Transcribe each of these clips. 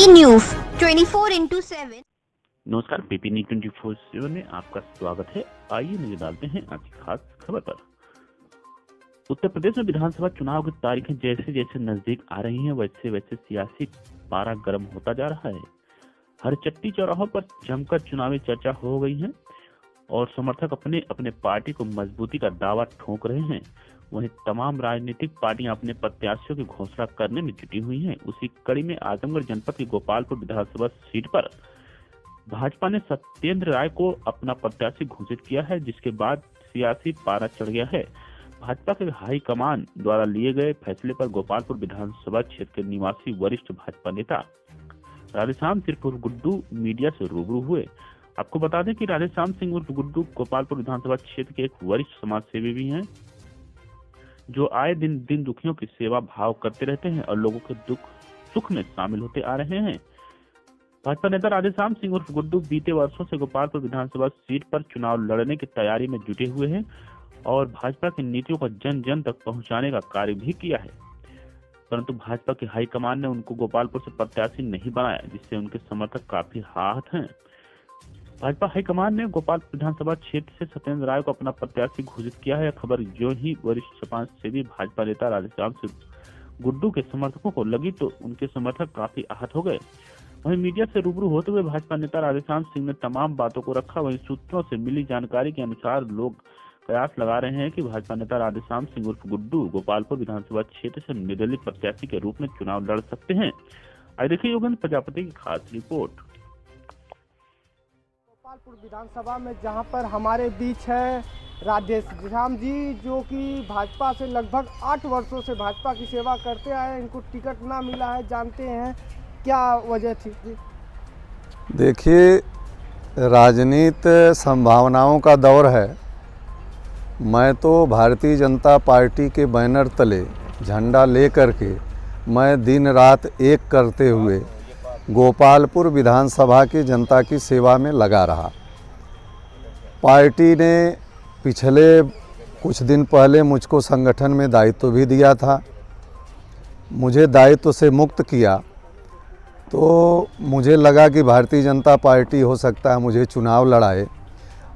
News 24/7। नमस्कार, PP news 24/7 में आपका स्वागत है। आइए नजर डालते हैं आज की खास खबर पर। उत्तर प्रदेश में विधानसभा चुनाव की तारीखें जैसे जैसे नजदीक आ रही हैं, वैसे वैसे सियासी पारा गर्म होता जा रहा है। हर चट्टी चौराहों पर जमकर चुनावी चर्चा हो गई है और समर्थक अपने अपने पार्टी को मजबूती का दावा ठोक रहे हैं। वहीं तमाम राजनीतिक पार्टियां अपने प्रत्याशियों की घोषणा करने में जुटी हुई हैं। उसी कड़ी में आजमगढ़ जनपद की गोपालपुर विधानसभा सीट पर भाजपा ने सत्येंद्र राय को अपना प्रत्याशी घोषित किया है, जिसके बाद सियासी पारा चढ़ गया है। भाजपा के हाईकमान द्वारा लिए गए फैसले पर गोपालपुर विधानसभा क्षेत्र के निवासी वरिष्ठ भाजपा नेता राधेश्याम सिंह उर्फ गुड्डू मीडिया से रूबरू हुए। आपको बता दें कि राधेश्याम सिंह उर्फ गुड्डू गोपालपुर विधानसभा क्षेत्र के एक वरिष्ठ समाज सेवी भी हैं, जो आए दिन दुखियों की सेवा भाव करते रहते हैं और लोगों के दुख सुख में शामिल होते आ रहे हैं। भाजपा नेता राधेश्याम सिंह उर्फ गुड्डू बीते वर्षों से गोपालपुर विधानसभा सीट पर चुनाव लड़ने की तैयारी में जुटे हुए हैं और भाजपा की नीतियों को जन जन तक पहुंचाने का कार्य भी किया है, परंतु भाजपा की हाईकमान ने उनको गोपालपुर से प्रत्याशी नहीं बनाया, जिससे उनके समर्थक काफी आहत हैं। भाजपा हाईकमान ने गोपालपुर विधानसभा क्षेत्र से सत्येंद्र राय को अपना प्रत्याशी घोषित किया है। खबर जो ही वरिष्ठ समाज सेवी भाजपा नेता राधेश्याम सिंह गुड्डू के समर्थकों को लगी तो उनके समर्थक काफी आहत हो गए। वहीं मीडिया से रूबरू होते हुए भाजपा नेता राधेश्याम सिंह ने तमाम बातों को रखा। वहीं सूत्रों से मिली जानकारी के अनुसार लोग कयास लगा रहे हैं कि भाजपा नेता राधेश्याम सिंह उर्फ गुड्डू गोपालपुर विधानसभा क्षेत्र से निर्दलीय प्रत्याशी के रूप में चुनाव लड़ सकते हैं। आइए देखिए योगेंद्र प्रजापति की खास रिपोर्ट। गोपालपुर विधानसभा में जहां पर हमारे बीच है राधेश्याम जी, जो कि भाजपा से लगभग 8 वर्षों से भाजपा की सेवा करते आए। इनको टिकट ना मिला है, जानते हैं क्या वजह थी? देखिए, राजनीति संभावनाओं का दौर है। मैं तो भारतीय जनता पार्टी के बैनर तले झंडा लेकर के मैं दिन रात एक करते हुए गोपालपुर विधानसभा की जनता की सेवा में लगा रहा। पार्टी ने पिछले कुछ दिन पहले मुझको संगठन में दायित्व भी दिया था। मुझे दायित्व से मुक्त किया तो मुझे लगा कि भारतीय जनता पार्टी हो सकता है मुझे चुनाव लड़ाए,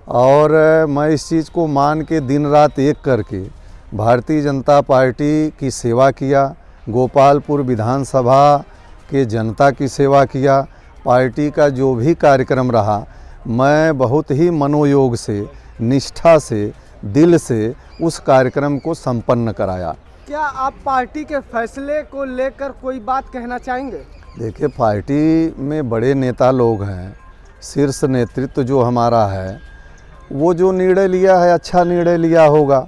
और मैं इस चीज़ को मान के दिन रात एक करके भारतीय जनता पार्टी की सेवा किया, गोपालपुर विधानसभा के जनता की सेवा किया। पार्टी का जो भी कार्यक्रम रहा, मैं बहुत ही मनोयोग से, निष्ठा से, दिल से उस कार्यक्रम को संपन्न कराया। क्या आप पार्टी के फैसले को लेकर कोई बात कहना चाहेंगे? देखिए, पार्टी में बड़े नेता लोग हैं, शीर्ष नेतृत्व जो हमारा है वो जो निर्णय लिया है अच्छा निर्णय लिया होगा।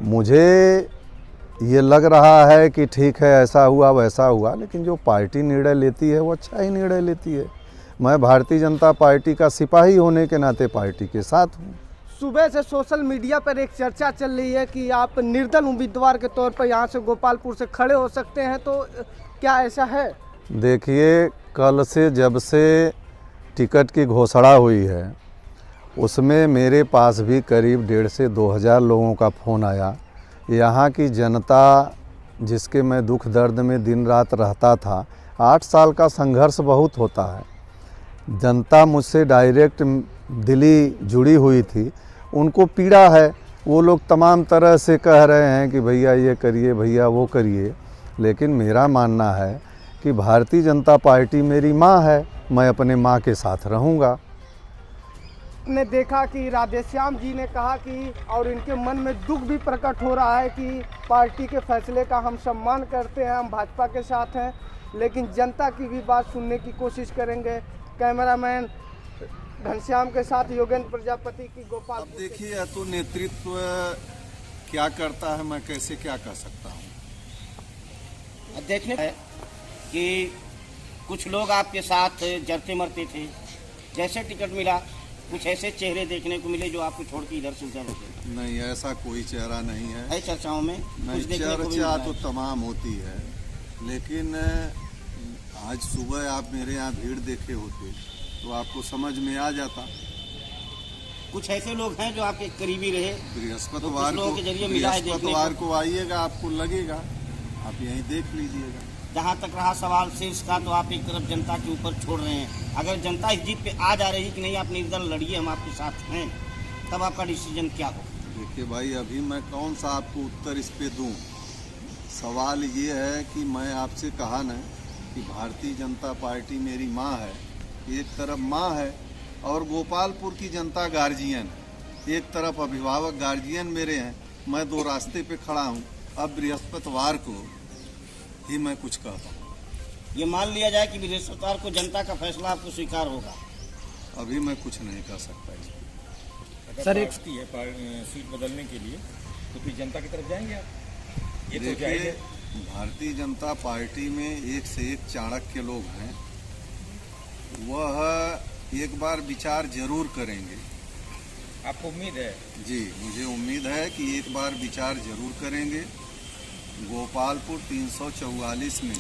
मुझे ये लग रहा है कि ठीक है, ऐसा हुआ वैसा हुआ, लेकिन जो पार्टी निर्णय लेती है वो अच्छा ही निर्णय लेती है। मैं भारतीय जनता पार्टी का सिपाही होने के नाते पार्टी के साथ हूँ। सुबह से सोशल मीडिया पर एक चर्चा चल रही है कि आप निर्दल उम्मीदवार के तौर पर यहाँ से गोपालपुर से खड़े हो सकते हैं, तो क्या ऐसा है? देखिए, कल से जब से टिकट की घोषणा हुई है उसमें मेरे पास भी करीब 1,500 से 2,000 लोगों का फ़ोन आया। यहाँ की जनता जिसके मैं दुख दर्द में दिन रात रहता था, 8 साल का संघर्ष बहुत होता है। जनता मुझसे डायरेक्ट दिली जुड़ी हुई थी, उनको पीड़ा है। वो लोग तमाम तरह से कह रहे हैं कि भैया ये करिए, भैया वो करिए, लेकिन मेरा मानना है कि भारतीय जनता पार्टी मेरी माँ है, मैं अपने माँ के साथ रहूँगा। ने देखा कि राधेश्याम जी ने कहा कि, और इनके मन में दुख भी प्रकट हो रहा है कि पार्टी के फैसले का हम सम्मान करते हैं, हम भाजपा के साथ हैं, लेकिन जनता की भी बात सुनने की कोशिश करेंगे। कैमरामैन घनश्याम के साथ योगेंद्र प्रजापति की गोपाल। अब देखिए, तो नेतृत्व क्या करता है, मैं कैसे क्या कर सकता हूँ। देखने है कि कुछ लोग आपके साथ जरते मरते थे, जैसे टिकट मिला कुछ ऐसे चेहरे देखने को मिले जो आपको छोड़ के इधर से उधर होते। नहीं, ऐसा कोई चेहरा नहीं है। चर्चाओं में चर्चा तो तमाम होती है, लेकिन आज सुबह आप मेरे यहाँ भीड़ देखे होते तो आपको समझ में आ जाता। कुछ ऐसे लोग हैं जो आपके करीबी रहे, बृहस्पतिवार को आइएगा, आपको लगेगा, आप यहीं देख लीजिएगा। जहाँ तक रहा सवाल शीर्ष का, तो आप एक तरफ जनता के ऊपर छोड़ रहे हैं। अगर जनता इस जीत पे आ जा रही है कि नहीं आप निर्दल लड़िए, हम आपके साथ हैं, तब आपका डिसीजन क्या हो? देखिए भाई, अभी मैं कौन सा आपको उत्तर इस पे दूं। सवाल ये है कि मैं आपसे कहा न कि भारतीय जनता पार्टी मेरी माँ है, एक तरफ माँ है और गोपालपुर की जनता गार्जियन, एक तरफ अभिभावक गार्जियन मेरे हैं। मैं दो रास्ते पे खड़ा हूँ। अब बृहस्पतिवार को ही मैं कुछ कहता हूँ। ये मान लिया जाए कि बृहस्पतिवार को जनता का फैसला आपको स्वीकार होगा? अभी मैं कुछ नहीं कह सकता इसमें। सर एक है सीट बदलने के लिए, तो फिर जनता की तरफ जाएंगे आप? ये तो जायज़ देखिए, है। भारतीय जनता पार्टी में एक से एक चाणक्य लोग हैं। वह एक बार विचार जरूर करेंगे। आपको उम्मीद है? जी, मुझे उम्मीद है कि एक बार विचार जरूर करेंगे। गोपालपुर 344 में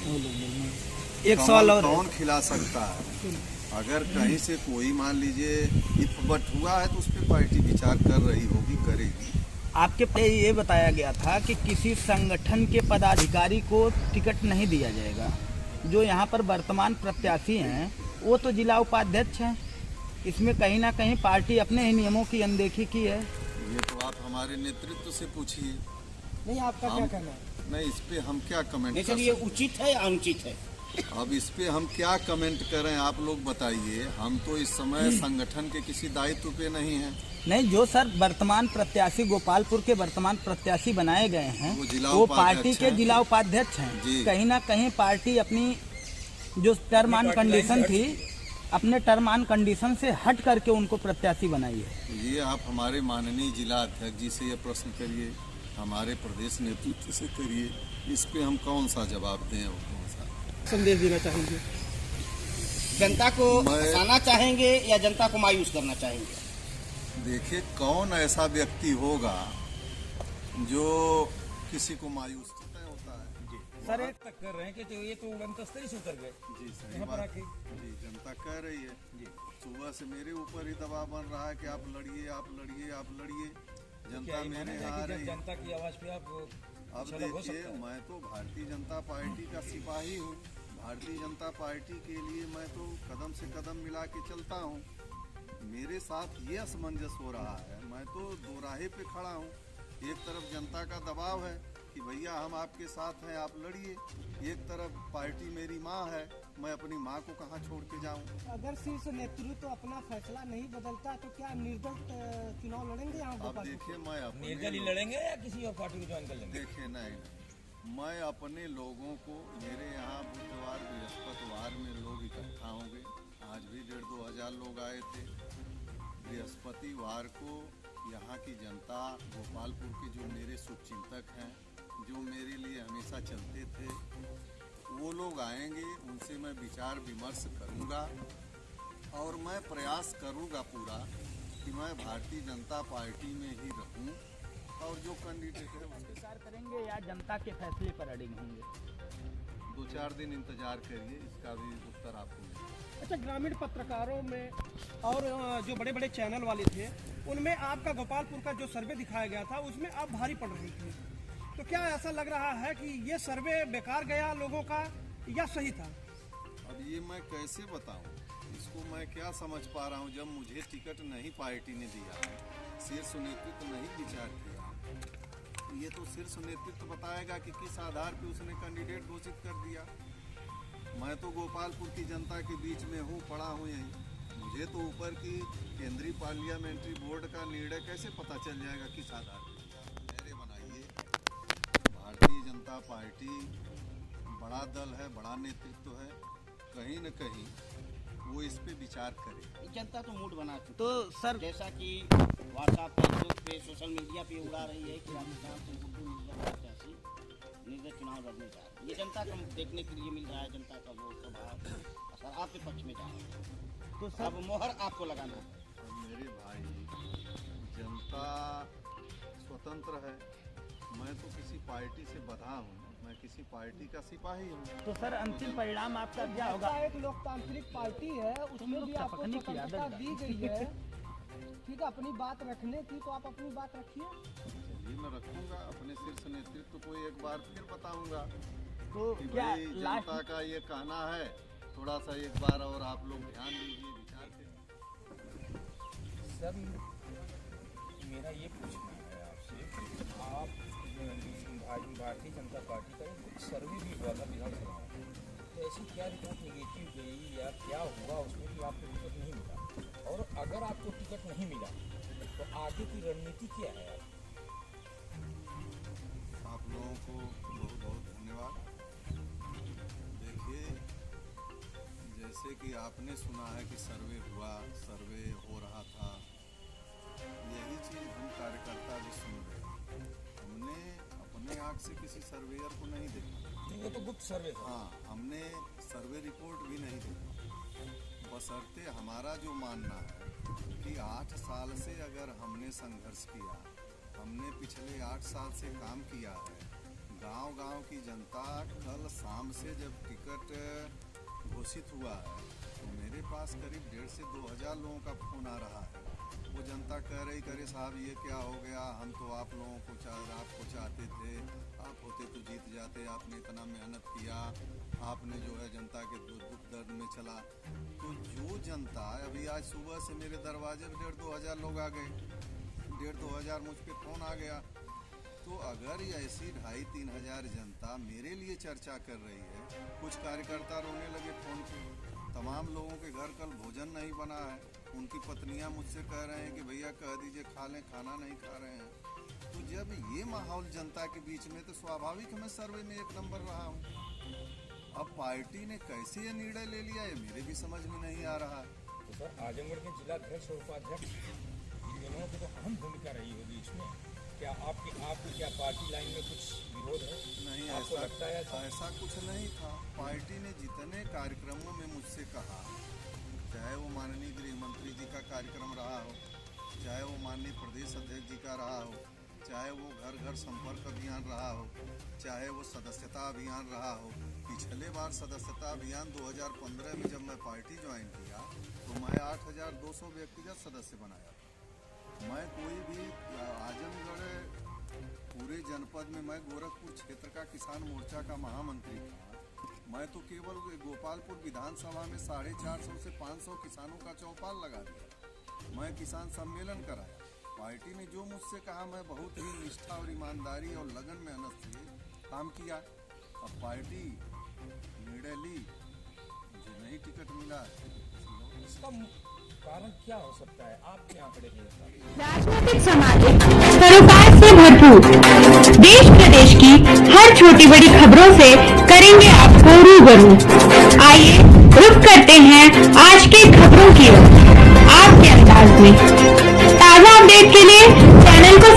एक सवाल और कौन खिला सकता है? अगर कहीं से कोई मान लीजिए इफबट हुआ है तो उस पर पार्टी विचार कर रही होगी, करेगी। आपके पहले ये बताया गया था कि किसी संगठन के पदाधिकारी को टिकट नहीं दिया जाएगा। जो यहाँ पर वर्तमान प्रत्याशी हैं वो तो जिला उपाध्यक्ष हैं। इसमें कहीं ना कहीं पार्टी अपने ही नियमों की अनदेखी की है। ये तो आप हमारे नेतृत्व से पूछिए। नहीं, आपका क्या कहना है? नहीं, इस पे हम क्या कमेंट कर लेकिन ये उचित है या अनुचित है? अब इस पे हम क्या कमेंट करें, आप लोग बताइए। हम तो इस समय संगठन के किसी दायित्व पे नहीं हैं। नहीं, जो सर वर्तमान प्रत्याशी गोपालपुर के वर्तमान प्रत्याशी बनाए गए हैं वो वो पार्टी उपाध्यक्ष के हैं। जिला उपाध्यक्ष हैं। जी। कहीं ना कहीं पार्टी अपनी जो टर्म एंड कंडीशन थी, अपने टर्म एंड कंडीशन से हट करके उनको प्रत्याशी बनाई है। ये आप हमारे माननीय जिला अध्यक्ष जी से ये प्रश्न करिए, हमारे प्रदेश नेतृत्व से करिए। इस पे हम कौन सा जवाब दें और कौन सा संदेश देना चाहेंगे? जनता को मैं- हंसाना चाहेंगे या जनता को मायूस करना चाहेंगे? देखिए, कौन ऐसा व्यक्ति होगा जो किसी को मायूस होता है? सर एक तक कर रहे हैं कि तो ये तो उड़न तस्तरी से उतर गए जी, सही यहाँ पर बात। आके। जी, जनता कह रही है। जी, सुबह से मेरे ऊपर ही दबाव बन रहा है कि आप लड़िए, आप लड़िए, आप लड़िए। क्या जनता ये मेरे माना यहाँ आ जाए कि रही जब है। जनता की आवाज पे आप अब छलक हो देखिए, सकता है? मैं तो भारतीय जनता पार्टी का सिपाही हूँ। भारतीय जनता पार्टी के लिए मैं तो कदम से कदम मिला के चलता हूँ। मेरे साथ ये असमंजस हो रहा है। मैं तो दो राहे पे खड़ा हूँ। एक तरफ जनता का दबाव है कि भैया हम आपके साथ हैं, आप लड़िए। एक तरफ पार्टी मेरी माँ है, मैं अपनी माँ को कहाँ छोड़ के जाऊँ? अगर शीर्ष नेतृत्व तो अपना फैसला नहीं बदलता तो क्या निर्दल चुनाव लड़ेंगे यहाँ अब गोपालपुर? देखिए, मैं अपने निर्दल ही लड़ेंगे या किसी और पार्टी को ज्वाइन कर लेंगे? देखिए, नहीं, मैं अपने लोगों को, मेरे यहाँ बुधवार बृहस्पतिवार में लोग इकट्ठा होंगे। आज भी 1,500-2 हज़ार लोग आए थे। बृहस्पतिवार को यहाँ की जनता, गोपालपुर के जो मेरे शुभचिंतक हैं, जो मेरे लिए हमेशा चलते थे, वो लोग आएंगे। उनसे मैं विचार विमर्श करूँगा और मैं प्रयास करूँगा पूरा कि मैं भारतीय जनता पार्टी में ही रहूँ और जो कैंडिडेट है उसके स्वीकार करेंगे या जनता के फैसले पर अड़िग होंगे? 2-4 दिन इंतजार करिए, इसका भी उत्तर आपको मिलेगा। अच्छा, ग्रामीण पत्रकारों में और जो बड़े बड़े चैनल वाले थे उनमें आपका गोपालपुर का जो सर्वे दिखाया गया था उसमें आप भारी पड़ रही थी। तो क्या ऐसा लग रहा है कि ये सर्वे बेकार गया लोगों का या सही था? अब ये मैं कैसे बताऊं? इसको मैं क्या समझ पा रहा हूं जब मुझे टिकट नहीं पार्टी ने दिया है, शीर्ष नेतृत्व नहीं विचार किया। ये तो शीर्ष नेतृत्व बताएगा कि किस आधार पे उसने कैंडिडेट घोषित कर दिया। मैं तो गोपालपुर की जनता के बीच में हूँ, पड़ा हूँ यहीं। मुझे तो ऊपर की केंद्रीय पार्लियामेंट्री बोर्ड का निर्णय कैसे पता चल जाएगा किस आधार पर? मेरे बनाइए। भारतीय जनता पार्टी बड़ा दल है, बड़ा नेतृत्व है, कहीं न कहीं वो इस पे विचार करे। जनता तो मूड बना चुकी तो सर जैसा कि व्हाट्सएप, फेसबुक पे, सोशल मीडिया पे उड़ा रही है कि राजस्थान से गुड्डू प्रत्याशी निर्दल चुनाव लड़ने जा रहे हैं। ये जनता को देखने के लिए मिल रहा है। जनता का वो स्वभाव असर आपके पक्ष में जा रहा है। तो सर अब मोहर आपको लगाना है। और मेरे भाई, जनता स्वतंत्र है। मैं तो किसी पार्टी से बंधा हूँ, मैं किसी पार्टी का सिपाही हूँ। तो सर अंतिम परिणाम आपका क्या होगा? एक लोकतांत्रिक पार्टी है, उसमें भी आपको टपकने की स्वतंत्रता आदत दी गई है। ठीक है, अपनी बात रखने की, तो आप अपनी बात रखिए। चलिए, मैं रखूँगा। अपने शीर्ष नेतृत्व को एक बार फिर बताऊँगा तो कि क्या भाई जनता का ये कहना है, थोड़ा सा एक बार और आप लोग ध्यान दीजिए, विचार करिए। सर मेरा ये पूछना है आपसे कि आप भारतीय जनता पार्टी का एक सर्वे भी हुआ था विधानसभा में, तो ऐसी क्या रिपोर्ट निगेटिव गई या क्या हुआ उसमें कि आपको टिकट नहीं मिला, और अगर आपको टिकट नहीं मिला तो आगे की रणनीति क्या है? आप लोगों को बहुत बहुत धन्यवाद। देखिए, जैसे कि आपने सुना है कि सर्वे हुआ, सर्वे हो रहा था, यही चीज़ हम कार्यकर्ता भी सुन रहे हैं। हमने अपने आँख से किसी सर्वेयर को नहीं देखा, नहीं वो तो गुप्त सर्वे था। हाँ, हमने सर्वे रिपोर्ट भी नहीं देखा, बशर्ते हमारा जो मानना है कि 8 साल से अगर हमने संघर्ष किया, हमने पिछले 8 साल से काम किया है, गांव-गांव की जनता, कल शाम से जब टिकट घोषित हुआ है तो मेरे पास करीब 1,500 से 2,000 लोगों का फोन आ रहा है। वो जनता कह रही, करे साहब ये क्या हो गया, हम तो आप लोगों को आपको चाहते थे, आप होते तो जीत जाते, आपने इतना मेहनत किया, आपने जो है जनता के दुख दर्द में चला। तो जो जनता, अभी आज सुबह से मेरे दरवाजे पर 1,500 2,000 लोग आ गए, 1,500 2,000 मुझ पर फोन आ गया। तो अगर ऐसी 2,500 3,000 जनता मेरे लिए चर्चा कर रही है, कुछ कार्यकर्ता रोने लगे फोन पे, तमाम लोगों के घर कल भोजन नहीं बना है, उनकी पत्नियां मुझसे कह रहे हैं कि भैया कह दीजिए खा लें, खाना नहीं खा रहे हैं। तो जब ये माहौल जनता के बीच में, तो स्वाभाविक मैं सर्वे में 1 नंबर रहा हूँ। अब पार्टी ने कैसे ये निर्णय ले लिया है मेरे भी समझ में नहीं आ रहा है। तो सर आजमगढ़ के जिलाध्यक्ष और उपाध्यक्ष इन दोनों की तो अहम भूमिका रही होगी इसमें, क्या आपकी क्या पार्टी लाइन में कुछ विरोध है? नहीं, आपको लगता है ऐसा कुछ नहीं था। पार्टी ने जितने कार्यक्रमों में मुझसे कहा, चाहे वो माननीय गृह मंत्री जी का कार्यक्रम रहा हो, चाहे वो माननीय प्रदेश अध्यक्ष जी का रहा हो, चाहे वो घर घर संपर्क अभियान रहा हो, चाहे वो सदस्यता अभियान रहा हो। पिछले बार सदस्यता अभियान 2015 में जब मैं पार्टी ज्वाइन किया तो मैं 8,200 व्यक्तिगत सदस्य बनाया। मैं कोई भी आजमगढ़ पूरे जनपद में, मैं गोरखपुर क्षेत्र का किसान मोर्चा का महामंत्री था। मैं तो केवल गोपालपुर विधानसभा में 450 से 500 किसानों का चौपाल लगा दिया। मैं किसान सम्मेलन कराया। पार्टी ने जो मुझसे कहा, मैं बहुत ही निष्ठा और ईमानदारी और लगन मेहनत से काम किया। अब पार्टी निर्णय ली, मुझे नहीं टिकट मिला। इसका कारण क्या हो सकता है? आप क्या आंकड़े हैं? राजनीतिक, सामाजिक सरोकार से भरपूर देश प्रदेश की हर छोटी बड़ी खबरों से करेंगे आपको रूबरू। आइए रुक करते हैं आज की खबरों की ओर आपके अंदाज में। ताज़ा अपडेट के लिए चैनल को